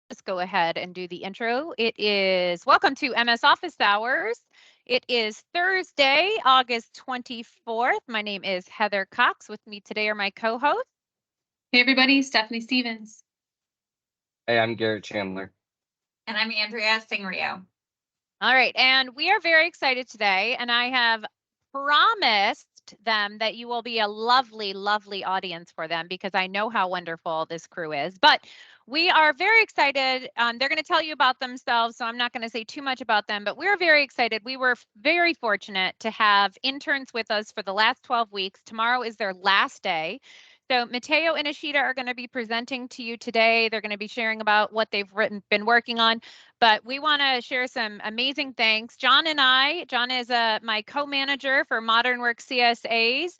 Let's go ahead and do the intro. It is welcome to MS Office Hours. It is Thursday, August 24th. My name is Heather Cox. With me today are my co-hosts. Hey everybody, Stephanie Stevens. Hey, I'm Garrett Chandler. And I'm Andrea Singrio. All right, and we are very excited today, and I have promised them that you will be a lovely, lovely audience for them because I know how wonderful this crew is. But we are very excited. They're going to tell you about themselves, so I'm not going to say too much about them, but we're very excited. We were very fortunate to have interns with us for the last 12 weeks. Tomorrow is their last day. So Matteo and Ishita are going to be presenting to you today. They're going to be sharing about what they've been working on. But we want to share some amazing thanks. John is my co-manager for Modern Work CSAs.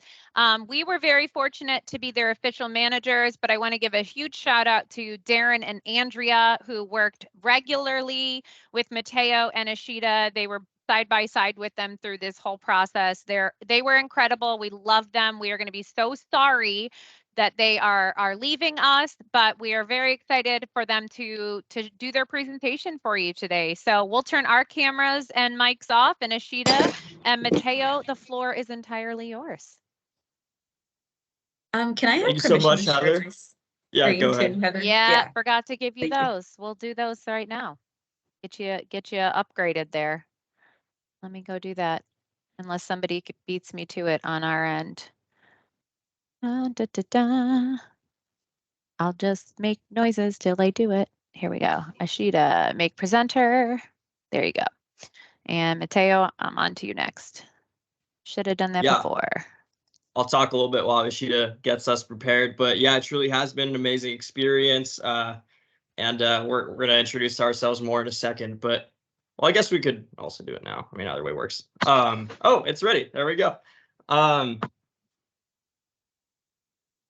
We were very fortunate to be their official managers, but I want to give a huge shout out to Darren and Andrea, who worked regularly with Matteo and Ishita. They were side by side with them through this whole process. They were incredible. We love them. We are going to be so sorry that they are leaving us, but we are very excited for them to do their presentation for you today. So we'll turn our cameras and mics off, and Ishita and Matteo, the floor is entirely yours. Can I have Thank you so much, Heather. Yeah, go ahead. Heather? Yeah, forgot to give you Thank you. those. We'll do those right now. Get you upgraded there. Let me go do that, unless somebody beats me to it on our end. I'll just make noises till I do it. Here we go. Ishita, make presenter. There you go. And Matteo, I'm on to you next. Should have done that before. I'll talk a little bit while Ishita gets us prepared. But yeah, it truly has been an amazing experience. We're going to introduce ourselves more in a second. But, well, I guess we could also do it now. I mean, either way works. Oh, it's ready. There we go.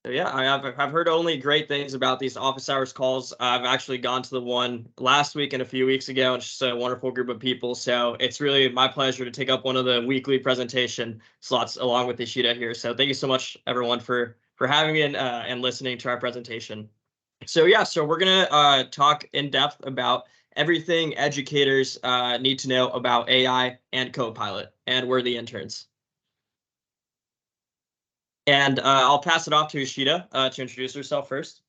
So yeah, I've heard only great things about these office hours calls. I've actually gone to the one last week and a few weeks ago, and it's just a wonderful group of people. So it's really my pleasure to take up one of the weekly presentation slots along with Ishita here. So thank you so much, everyone, for having me and listening to our presentation. So yeah, so we're gonna talk in depth about everything educators need to know about AI and Copilot, and we're the interns. And I'll pass it off to Ishita to introduce herself first.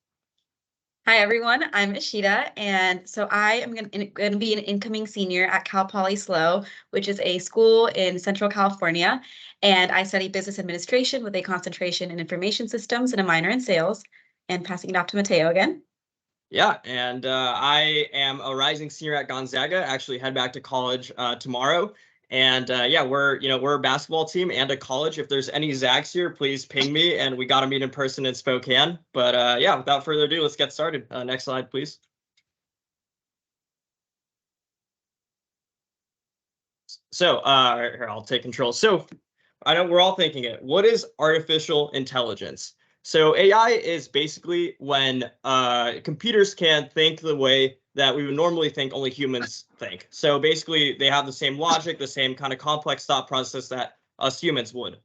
Hi, everyone. I'm Ishita, and so I am going to be an incoming senior at Cal Poly SLO, which is a school in Central California, and I study business administration with a concentration in information systems and a minor in sales. And passing it off to Matteo again. Yeah, and I am a rising senior at Gonzaga. Actually, head back to college tomorrow. And yeah, we're a basketball team and a college. If there's any Zags here, please ping me, and we got to meet in person in Spokane. But yeah, without further ado, let's get started. Next slide, please. So here, I'll take control. So I know we're all thinking it. What is artificial intelligence? So AI is basically when computers can think the way that we would normally think only humans think. So basically, they have the same logic, the same kind of complex thought process that us humans would.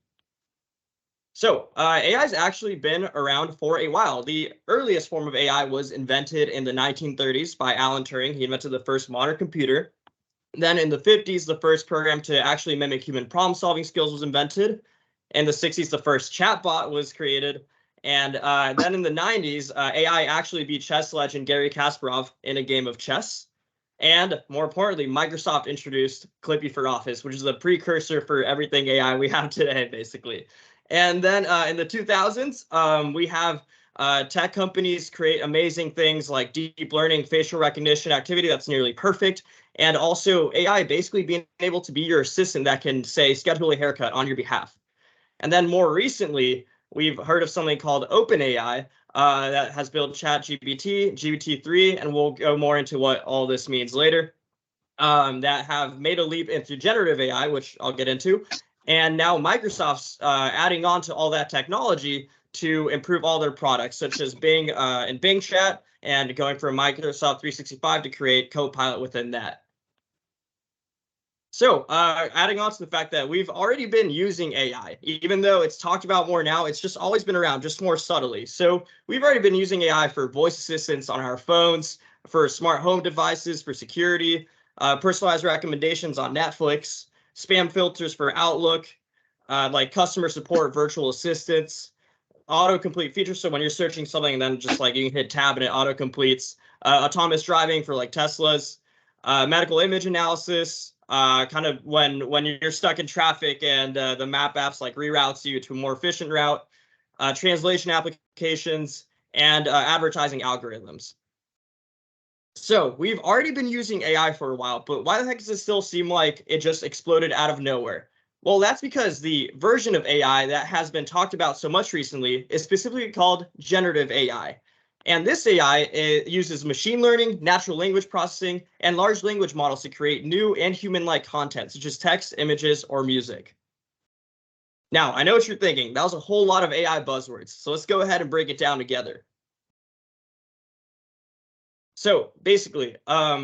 So AI has actually been around for a while. The earliest form of AI was invented in the 1930s by Alan Turing. He invented the first modern computer. Then in the 50s, the first program to actually mimic human problem-solving skills was invented. In the 60s, the first chatbot was created. And then in the 90s, AI actually beat chess legend Garry Kasparov in a game of chess. And more importantly, Microsoft introduced Clippy for Office, which is the precursor for everything AI we have today, basically. And then in the 2000s, we have tech companies create amazing things like deep learning, facial recognition, activity that's nearly perfect. And also AI basically being able to be your assistant that can, say, schedule a haircut on your behalf. And then more recently, we've heard of something called OpenAI that has built ChatGPT, GPT-3, and we'll go more into what all this means later, that have made a leap into generative AI, which I'll get into. And now Microsoft's adding on to all that technology to improve all their products, such as Bing and Bing Chat, and going from Microsoft 365 to create Copilot within that. So adding on to the fact that we've already been using AI, even though it's talked about more now, it's just always been around, just more subtly. So we've already been using AI for voice assistants on our phones, for smart home devices, for security, personalized recommendations on Netflix, spam filters for Outlook, like customer support, virtual assistants, autocomplete features. So when you're searching something, and then just like you can hit tab and it auto completes. Autonomous driving for like Teslas, medical image analysis. Kind of when you're stuck in traffic and the map apps like reroutes you to a more efficient route. Translation applications and advertising algorithms. So we've already been using AI for a while, but why the heck does it still seem like it just exploded out of nowhere? Well, that's because the version of AI that has been talked about so much recently is specifically called generative AI. And this AI uses machine learning, natural language processing, and large language models to create new and human-like content, such as text, images, or music. Now, I know what you're thinking. That was a whole lot of AI buzzwords. So let's go ahead and break it down together. So basically,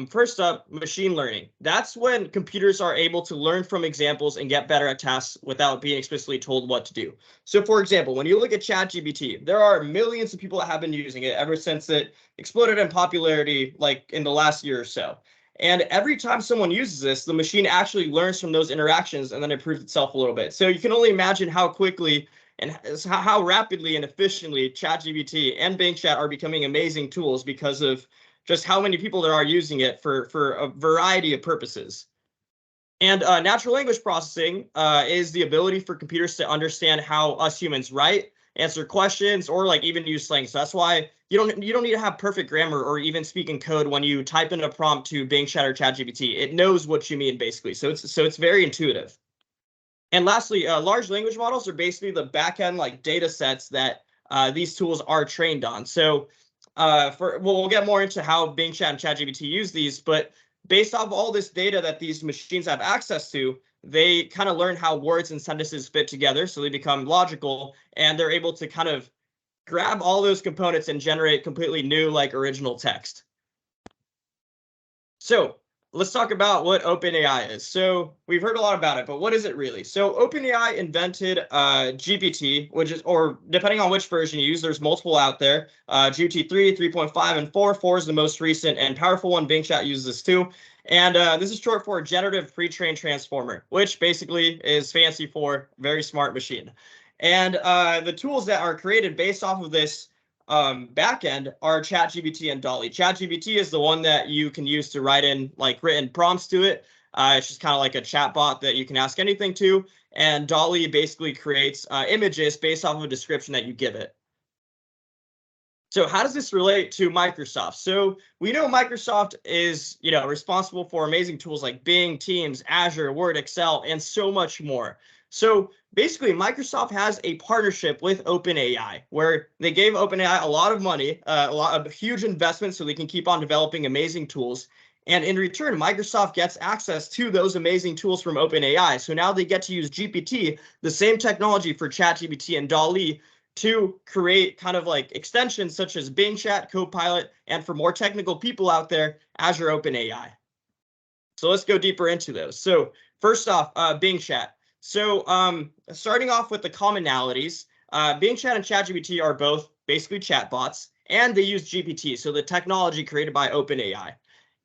first up, machine learning. That's when computers are able to learn from examples and get better at tasks without being explicitly told what to do. So for example, when you look at ChatGPT, there are millions of people that have been using it ever since it exploded in popularity, like in the last year or so. And every time someone uses this, the machine actually learns from those interactions and then improves itself a little bit. So you can only imagine how quickly and how rapidly and efficiently ChatGPT and Bing Chat are becoming amazing tools because of just how many people there are using it for a variety of purposes. And natural language processing is the ability for computers to understand how us humans write, answer questions, or like even use slang. So that's why you don't need to have perfect grammar or even speak in code when you type in a prompt to Bing Chat or ChatGPT. It knows what you mean basically. So it's very intuitive. And lastly, large language models are basically the backend like data sets that these tools are trained on. So we'll get more into how Bing Chat and ChatGPT use these, but based off all this data that these machines have access to, they kind of learn how words and sentences fit together, so they become logical, and they're able to kind of grab all those components and generate completely new, like original text. So let's talk about what OpenAI is. So we've heard a lot about it, but what is it really? So OpenAI invented GPT, which is, or depending on which version you use, there's multiple out there. GPT 3, 3.5, and 4. 4 is the most recent and powerful one. Bing Chat uses this too. And this is short for Generative Pre-trained Transformer, which basically is fancy for very smart machine. And the tools that are created based off of this backend are ChatGPT and DALL-E. ChatGPT is the one that you can use to write in like written prompts to it. It's just kind of like a chat bot that you can ask anything to. And DALL-E basically creates images based off of a description that you give it. So how does this relate to Microsoft? So we know Microsoft is, responsible for amazing tools like Bing, Teams, Azure, Word, Excel, and so much more. So basically, Microsoft has a partnership with OpenAI, where they gave OpenAI a lot of money, a lot of huge investment, so they can keep on developing amazing tools. And in return, Microsoft gets access to those amazing tools from OpenAI. So now they get to use GPT, the same technology for ChatGPT and DALL-E, to create kind of like extensions such as Bing Chat, Copilot, and for more technical people out there, Azure OpenAI. So let's go deeper into those. So first off, Bing Chat. So starting off with the commonalities, Bing Chat and ChatGPT are both basically chatbots, and they use GPT, so the technology created by OpenAI.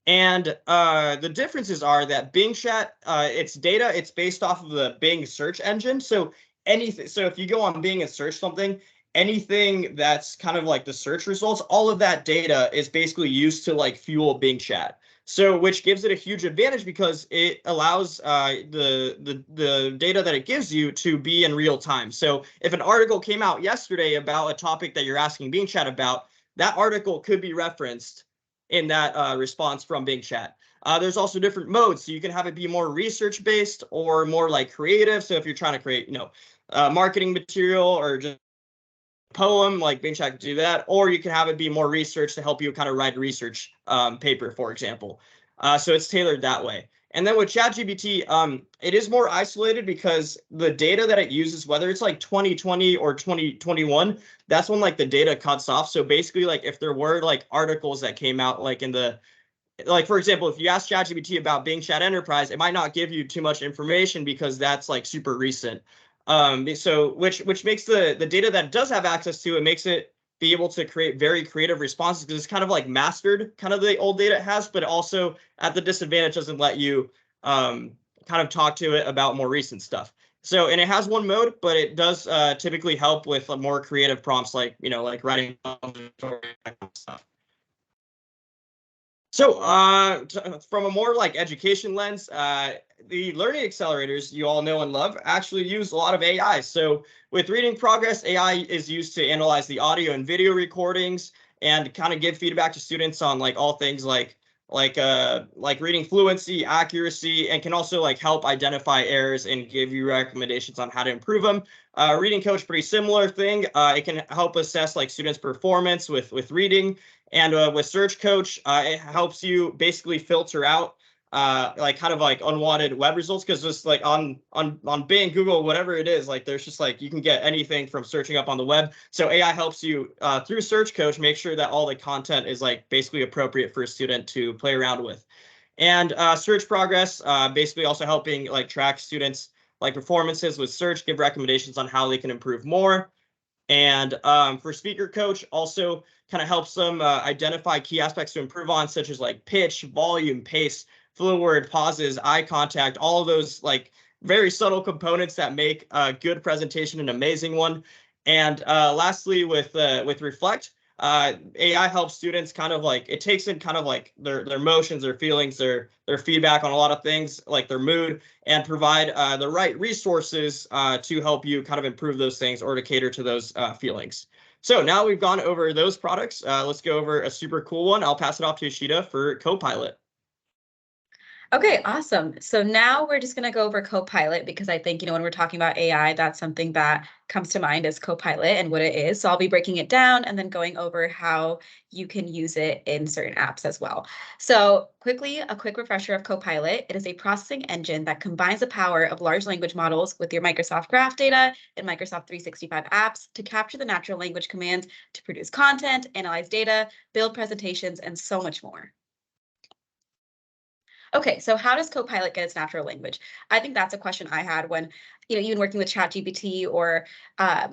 And the differences are that Bing Chat, its data, it's based off of the Bing search engine. So anything, so if you go on Bing and search something, anything that's kind of like the search results, all of that data is basically used to like fuel Bing Chat. So which gives it a huge advantage because it allows the data that it gives you to be in real time. So if an article came out yesterday about a topic that you're asking Bing Chat about, that article could be referenced in that response from Bing Chat. There's also different modes, so you can have it be more research-based or more like creative. So if you're trying to create, marketing material or just poem, like Bing Chat can do that, or you can have it be more research to help you kind of write a research paper, for example. So it's tailored that way. And then with ChatGPT, it is more isolated because the data that it uses, whether it's like 2020 or 2021, that's when like the data cuts off. So basically, like if there were like articles that came out like in the, like for example, if you ask ChatGPT about Bing Chat Enterprise, it might not give you too much information because that's like super recent. So which makes the data that it does have access to, it makes it be able to create very creative responses because it's kind of like mastered kind of the old data it has, but also at the disadvantage doesn't let you kind of talk to it about more recent stuff. So, and it has one mode, but it does typically help with more creative prompts like, like writing stuff. So from a more like education lens, the learning accelerators you all know and love actually use a lot of AI. So with reading progress, AI is used to analyze the audio and video recordings and kind of give feedback to students on like all things like reading fluency, accuracy, and can also like help identify errors and give you recommendations on how to improve them. Reading coach, pretty similar thing. It can help assess like students' performance with reading. And with Search Coach, it helps you basically filter out like kind of like unwanted web results because just like on Bing, Google, whatever it is, like there's just like you can get anything from searching up on the web. So AI helps you through Search Coach make sure that all the content is like basically appropriate for a student to play around with. And Search Progress basically also helping like track students like performances with search, give recommendations on how they can improve more. And for Speaker Coach, also kind of helps them identify key aspects to improve on, such as like pitch, volume, pace, fluent word, pauses, eye contact, all of those like very subtle components that make a good presentation an amazing one. And lastly, with Reflect, AI helps students kind of like, it takes in kind of like their emotions, their feelings, their feedback on a lot of things, like their mood, and provide the right resources to help you kind of improve those things or to cater to those feelings. So now we've gone over those products. Let's go over a super cool one. I'll pass it off to Ishita for Copilot. Okay, awesome. So now we're just going to go over Copilot because I think, when we're talking about AI, that's something that comes to mind as Copilot and what it is. So I'll be breaking it down and then going over how you can use it in certain apps as well. So quickly, a quick refresher of Copilot. It is a processing engine that combines the power of large language models with your Microsoft Graph data and Microsoft 365 apps to capture the natural language commands to produce content, analyze data, build presentations, and so much more. Okay, so how does Copilot get its natural language? I think that's a question I had when, even working with ChatGPT or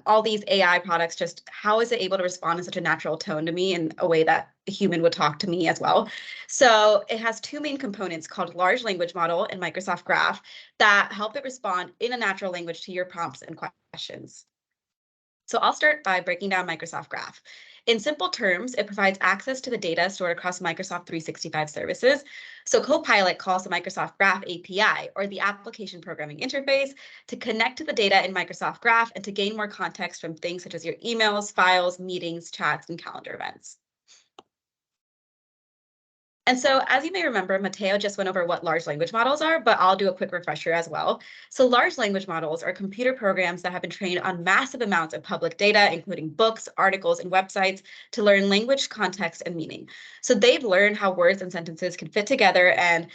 all these AI products, just how is it able to respond in such a natural tone to me in a way that a human would talk to me as well? So it has two main components called large language model and Microsoft Graph that help it respond in a natural language to your prompts and questions. So I'll start by breaking down Microsoft Graph. In simple terms, it provides access to the data stored across Microsoft 365 services. So Copilot calls the Microsoft Graph API, or the Application Programming Interface, to connect to the data in Microsoft Graph and to gain more context from things such as your emails, files, meetings, chats, and calendar events. And so, as you may remember, Matteo just went over what large language models are, but I'll do a quick refresher as well. So large language models are computer programs that have been trained on massive amounts of public data, including books, articles, and websites, to learn language, context, and meaning. So they've learned how words and sentences can fit together, and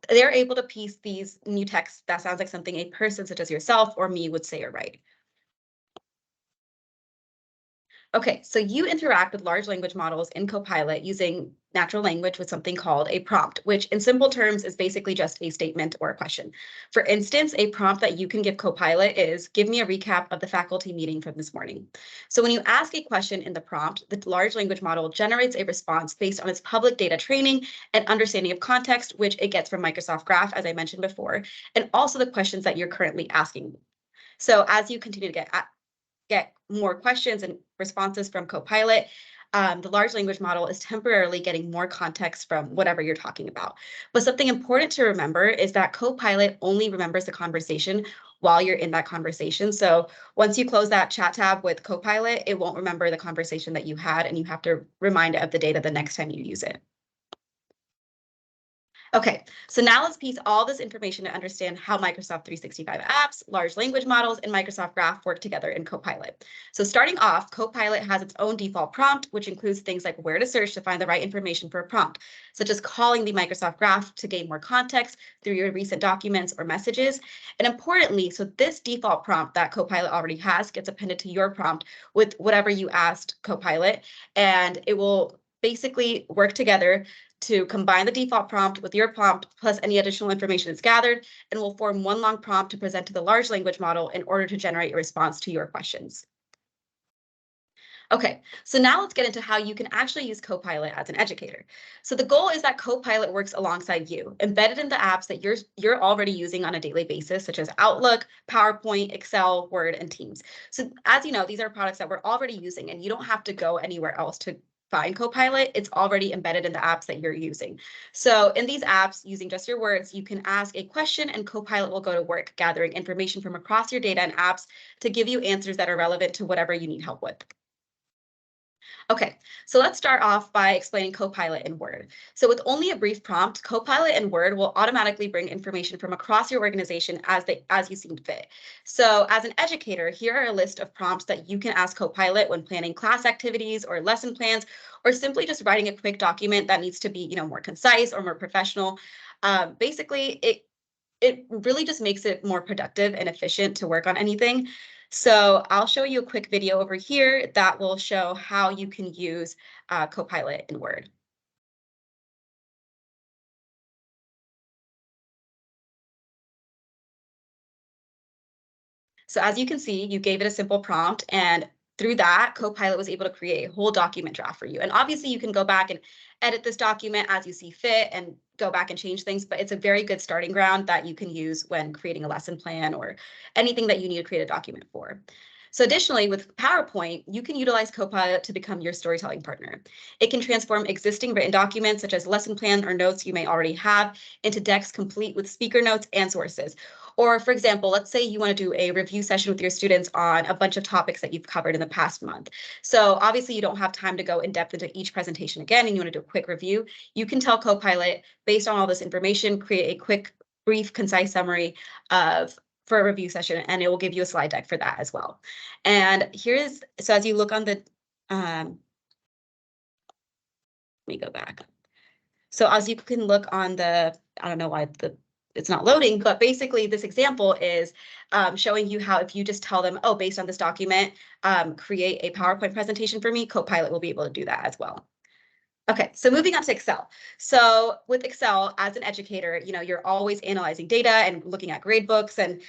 they're able to piece these new texts that sounds like something a person such as yourself or me would say or write. Okay, so you interact with large language models in Copilot using natural language with something called a prompt, which in simple terms is basically just a statement or a question. For instance, a prompt that you can give Copilot is, give me a recap of the faculty meeting from this morning. So when you ask a question in the prompt, the large language model generates a response based on its public data training and understanding of context, which it gets from Microsoft Graph, as I mentioned before, and also the questions that you're currently asking. So as you continue to get more questions and responses from Copilot, the large language model is temporarily getting more context from whatever you're talking about. But something important to remember is that Copilot only remembers the conversation while you're in that conversation. So once you close that chat tab with Copilot, it won't remember the conversation that you had, and you have to remind it of the data the next time you use it. Okay, so now let's piece all this information to understand how Microsoft 365 apps, large language models, and Microsoft Graph work together in Copilot. So starting off, Copilot has its own default prompt, which includes things like where to search to find the right information for a prompt, such as calling the Microsoft Graph to gain more context through your recent documents or messages. And importantly, so this default prompt that Copilot already has gets appended to your prompt with whatever you asked Copilot, and it will basically work together to combine the default prompt with your prompt plus any additional information it's gathered, and will form one long prompt to present to the large language model in order to generate a response to your questions. Okay, so now let's get into how you can actually use Copilot as an educator. So the goal is that Copilot works alongside you, embedded in the apps that you're already using on a daily basis, such as Outlook, PowerPoint, Excel, Word, and Teams. So as you know, these are products that we're already using, and you don't have to go anywhere else to find Copilot. It's already embedded in the apps that you're using. So in these apps, using just your words, you can ask a question and Copilot will go to work gathering information from across your data and apps to give you answers that are relevant to whatever you need help with. Okay, so let's start off by explaining Copilot in Word. So with only a brief prompt, Copilot in Word will automatically bring information from across your organization as you see fit. So as an educator, here are a list of prompts that you can ask Copilot when planning class activities or lesson plans, or simply just writing a quick document that needs to be, more concise or more professional. Basically, it really just makes it more productive and efficient to work on anything. So I'll show you a quick video over here that will show how you can use Copilot in Word. So as you can see, you gave it a simple prompt, and through that, Copilot was able to create a whole document draft for you. And obviously you can go back and edit this document as you see fit and go back and change things, but it's a very good starting ground that you can use when creating a lesson plan or anything that you need to create a document for. So additionally, with PowerPoint, you can utilize Copilot to become your storytelling partner. It can transform existing written documents, such as lesson plan or notes you may already have, into decks complete with speaker notes and sources. Or for example, let's say you want to do a review session with your students on a bunch of topics that you've covered in the past month. So obviously you don't have time to go in depth into each presentation again, and you want to do a quick review. You can tell Copilot, based on all this information, create a quick, brief, concise summary for a review session, and it will give you a slide deck for that as well. And so as you look on the, let me go back. So as you can look on the, I don't know why it's not loading, but basically this example is showing you how if you just tell them, oh, based on this document, create a PowerPoint presentation for me, Copilot will be able to do that as well. Okay, so moving on to Excel. So with Excel, as an educator, you're always analyzing data and looking at grade books and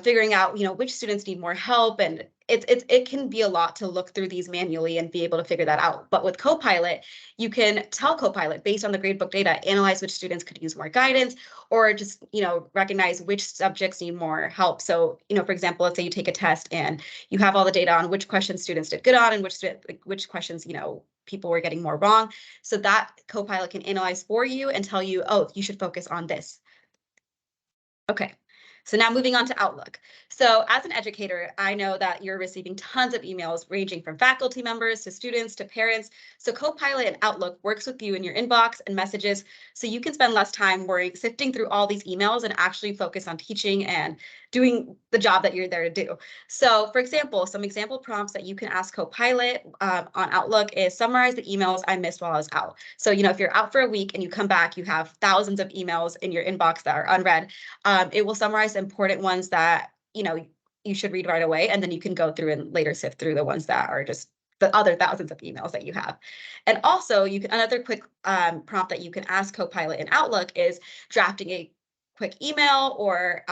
figuring out, which students need more help. And it can be a lot to look through these manually and be able to figure that out. But with Copilot, you can tell Copilot, based on the gradebook data, analyze which students could use more guidance, or just, recognize which subjects need more help. So, for example, let's say you take a test and you have all the data on which questions students did good on and which questions, people were getting more wrong. So that Copilot can analyze for you and tell you, oh, you should focus on this. Okay. So now moving on to Outlook. So as an educator, I know that you're receiving tons of emails ranging from faculty members to students to parents. So Copilot in Outlook works with you in your inbox and messages, so you can spend less time sifting through all these emails and actually focus on teaching and doing the job that you're there to do. So for example, some example prompts that you can ask Copilot on Outlook is summarize the emails I missed while I was out. So, if you're out for a week and you come back, you have thousands of emails in your inbox that are unread. It will summarize the important ones that, you should read right away. And then you can go through and later sift through the ones that are just the other thousands of emails that you have. And also another quick prompt that you can ask Copilot in Outlook is drafting a quick email or,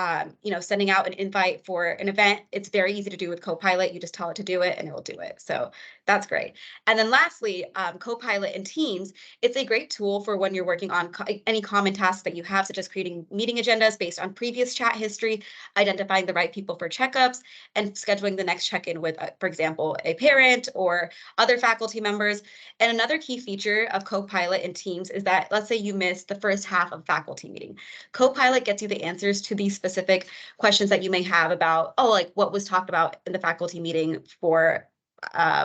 sending out an invite for an event. It's very easy to do with Copilot. You just tell it to do it and it will do it. So that's great. And then lastly, Copilot in Teams, it's a great tool for when you're working on any common tasks that you have, such as creating meeting agendas based on previous chat history, identifying the right people for checkups, and scheduling the next check-in with, for example, a parent or other faculty members. And another key feature of Copilot in Teams is that, let's say you missed the first half of faculty meeting. Copilot gets you the answers to these specific questions that you may have about, like what was talked about in the faculty meeting for,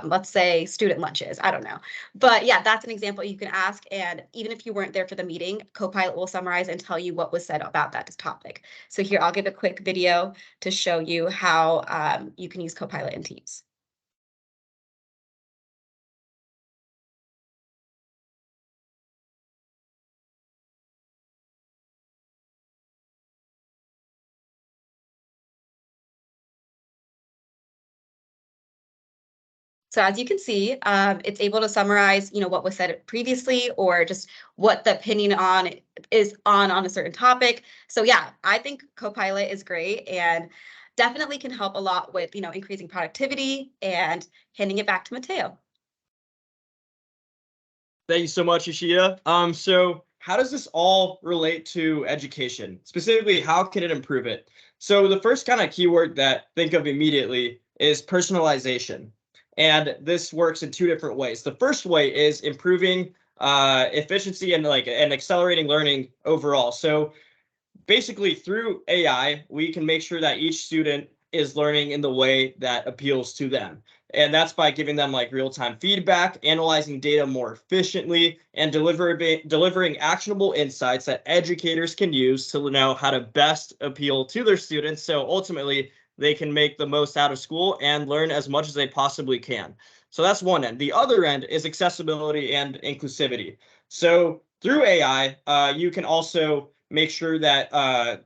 let's say, student lunches. I don't know. But yeah, that's an example you can ask. And even if you weren't there for the meeting, Copilot will summarize and tell you what was said about that topic. So here, I'll give a quick video to show you how you can use Copilot in Teams. So as you can see, it's able to summarize, what was said previously or just what the opinion is on a certain topic. So yeah, I think Copilot is great. And definitely can help a lot with, increasing productivity, and handing it back to Mateo. Thank you so much, Ishida. So how does this all relate to education? Specifically, how can it improve it? So the first kind of keyword that think of immediately is personalization. And this works in two different ways. The first way is improving efficiency and accelerating learning overall. So basically through AI, we can make sure that each student is learning in the way that appeals to them. And that's by giving them like real-time feedback, analyzing data more efficiently, and delivering actionable insights that educators can use to know how to best appeal to their students. So ultimately, they can make the most out of school and learn as much as they possibly can. So that's one end. The other end is accessibility and inclusivity. So through AI, you can also make sure that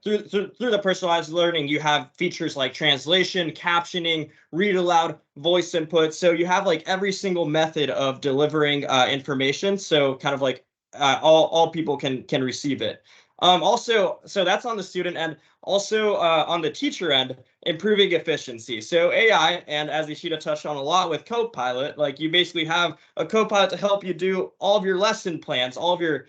through the personalized learning, you have features like translation, captioning, read aloud, voice input. So you have like every single method of delivering information. So kind of like all people can receive it. Also, so that's on the student end. Also on the teacher end, improving efficiency. So AI, and as Ishida touched on a lot with Copilot, like you basically have a Copilot to help you do all of your lesson plans, all of your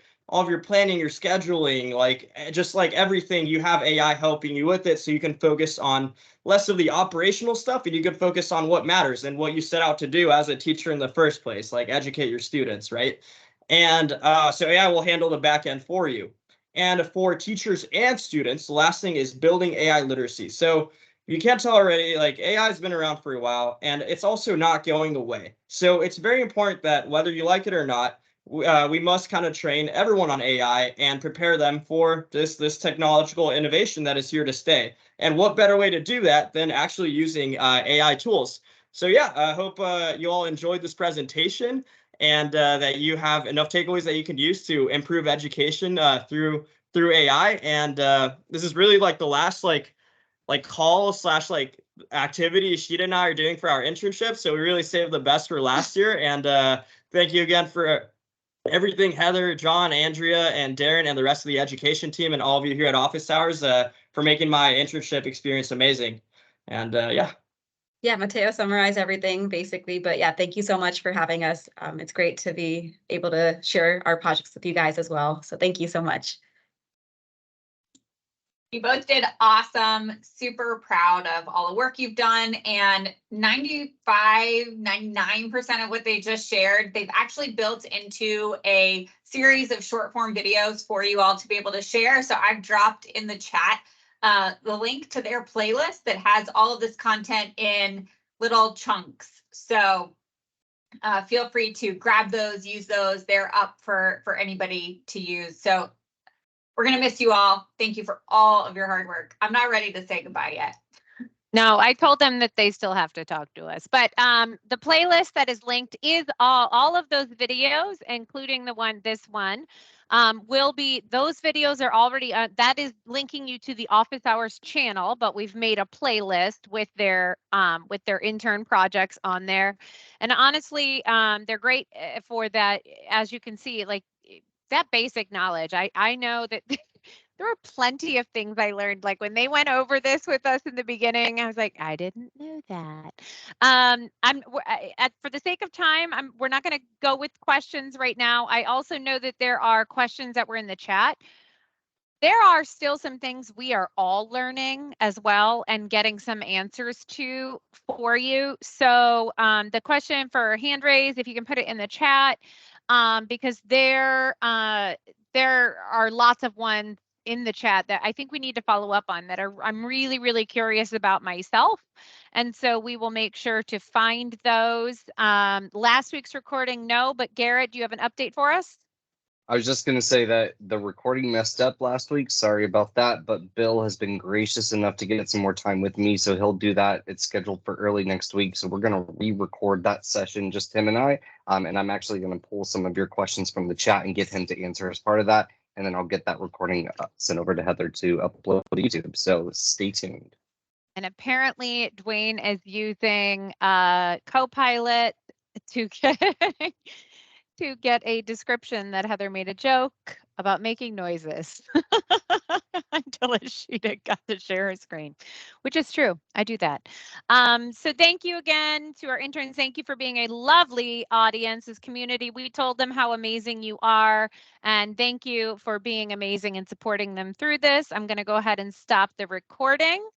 planning, your scheduling, like just like everything, you have AI helping you with it, so you can focus on less of the operational stuff and you can focus on what matters and what you set out to do as a teacher in the first place, like educate your students, right? And so AI will handle the back end for you. And for teachers and students, the last thing is building AI literacy. So you can't tell already, like AI has been around for a while and it's also not going away. So it's very important that whether you like it or not, we must kind of train everyone on AI and prepare them for this technological innovation that is here to stay. And what better way to do that than actually using AI tools? So yeah, I hope you all enjoyed this presentation and that you have enough takeaways that you can use to improve education through AI. And this is really like the last like call slash like activity Sheeta and I are doing for our internship. So we really saved the best for last year. And thank you again for everything, Heather, John, Andrea, and Darren, and the rest of the education team, and all of you here at Office Hours for making my internship experience amazing. And yeah. Yeah, Mateo summarized everything basically, but yeah, thank you so much for having us. It's great to be able to share our projects with you guys as well. So thank you so much. You both did awesome. Super proud of all the work you've done. And 99% of what they just shared, they've actually built into a series of short form videos for you all to be able to share. So I've dropped in the chat the link to their playlist that has all of this content in little chunks. So feel free to grab those, use those. They're up for anybody to use. So we're going to miss you all. Thank you for all of your hard work. I'm not ready to say goodbye yet. No, I told them that they still have to talk to us. But the playlist that is linked is all of those videos, including this one, will be, those videos are already, that is linking you to the Office Hours channel, but we've made a playlist with their intern projects on there. And honestly, they're great for that. As you can see, like that basic knowledge. I know that there were plenty of things I learned. Like when they went over this with us in the beginning, I was like, I didn't know that. For the sake of time, we're not going to go with questions right now. I also know that there are questions that were in the chat. There are still some things we are all learning as well and getting some answers to for you. So the question for hand raise, if you can put it in the chat, because there are lots of ones in the chat that I think we need to follow up on that I'm really, really curious about myself. And so we will make sure to find those. Last week's recording, no, but Garrett, do you have an update for us? I was just going to say that the recording messed up last week. Sorry about that, but Bill has been gracious enough to get some more time with me, so he'll do that. It's scheduled for early next week, so we're going to re-record that session, just him and I, and I'm actually going to pull some of your questions from the chat and get him to answer as part of that, and then I'll get that recording sent over to Heather to upload to YouTube, so stay tuned. And apparently Dwayne is using Copilot to get to get a description that Heather made a joke about making noises until Ashita got to share her screen, which is true. I do that. So thank you again to our interns. Thank you for being a lovely audience, this community. We told them how amazing you are. And thank you for being amazing and supporting them through this. I'm going to go ahead and stop the recording.